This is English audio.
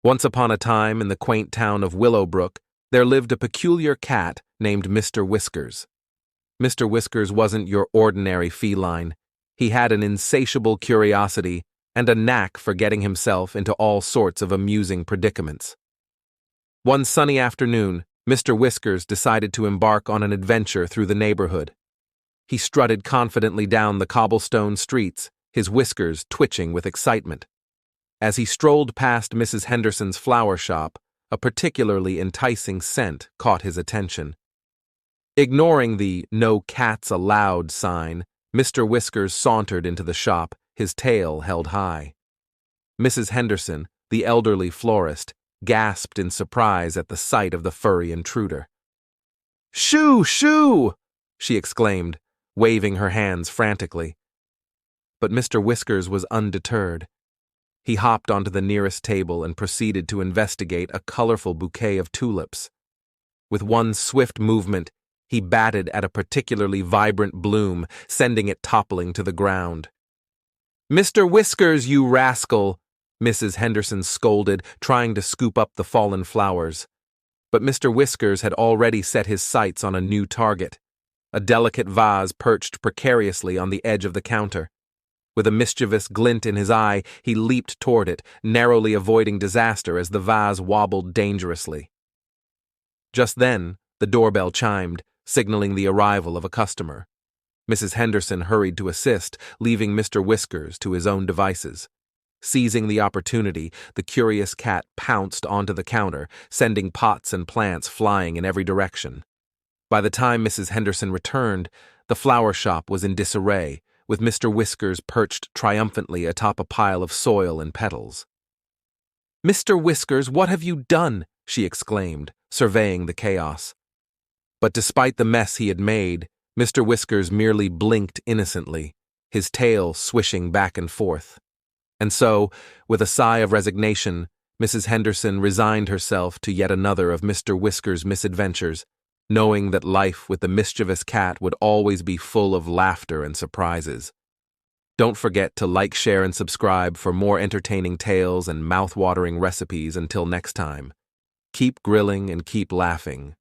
Once upon a time, in the quaint town of Willowbrook, there lived a peculiar cat named Mr. Whiskers. Mr. Whiskers wasn't your ordinary feline. He had an insatiable curiosity and a knack for getting himself into all sorts of amusing predicaments. One sunny afternoon, Mr. Whiskers decided to embark on an adventure through the neighborhood. He strutted confidently down the cobblestone streets, his whiskers twitching with excitement. As he strolled past Mrs. Henderson's flower shop, a particularly enticing scent caught his attention. Ignoring the "No Cats Allowed" sign, Mr. Whiskers sauntered into the shop, his tail held high. Mrs. Henderson, the elderly florist, gasped in surprise at the sight of the furry intruder. "Shoo! Shoo!" she exclaimed, waving her hands frantically. But Mr. Whiskers was undeterred. He hopped onto the nearest table and proceeded to investigate a colorful bouquet of tulips. With one swift movement, he batted at a particularly vibrant bloom, sending it toppling to the ground. "Mr. Whiskers, you rascal!" Mrs. Henderson scolded, trying to scoop up the fallen flowers. But Mr. Whiskers had already set his sights on a new target, a delicate vase perched precariously on the edge of the counter. With a mischievous glint in his eye, he leaped toward it, narrowly avoiding disaster as the vase wobbled dangerously. Just then, the doorbell chimed, signaling the arrival of a customer. Mrs. Henderson hurried to assist, leaving Mr. Whiskers to his own devices. Seizing the opportunity, the curious cat pounced onto the counter, sending pots and plants flying in every direction. By the time Mrs. Henderson returned, the flower shop was in disarray, with Mr. Whiskers perched triumphantly atop a pile of soil and petals. "Mr. Whiskers, what have you done?" she exclaimed, surveying the chaos. But despite the mess he had made, Mr. Whiskers merely blinked innocently, his tail swishing back and forth. And so, with a sigh of resignation, Mrs. Henderson resigned herself to yet another of Mr. Whiskers' misadventures, knowing that life with the mischievous cat would always be full of laughter and surprises. Don't forget to like, share, and subscribe for more entertaining tales and mouth-watering recipes until next time. Keep grilling and keep laughing.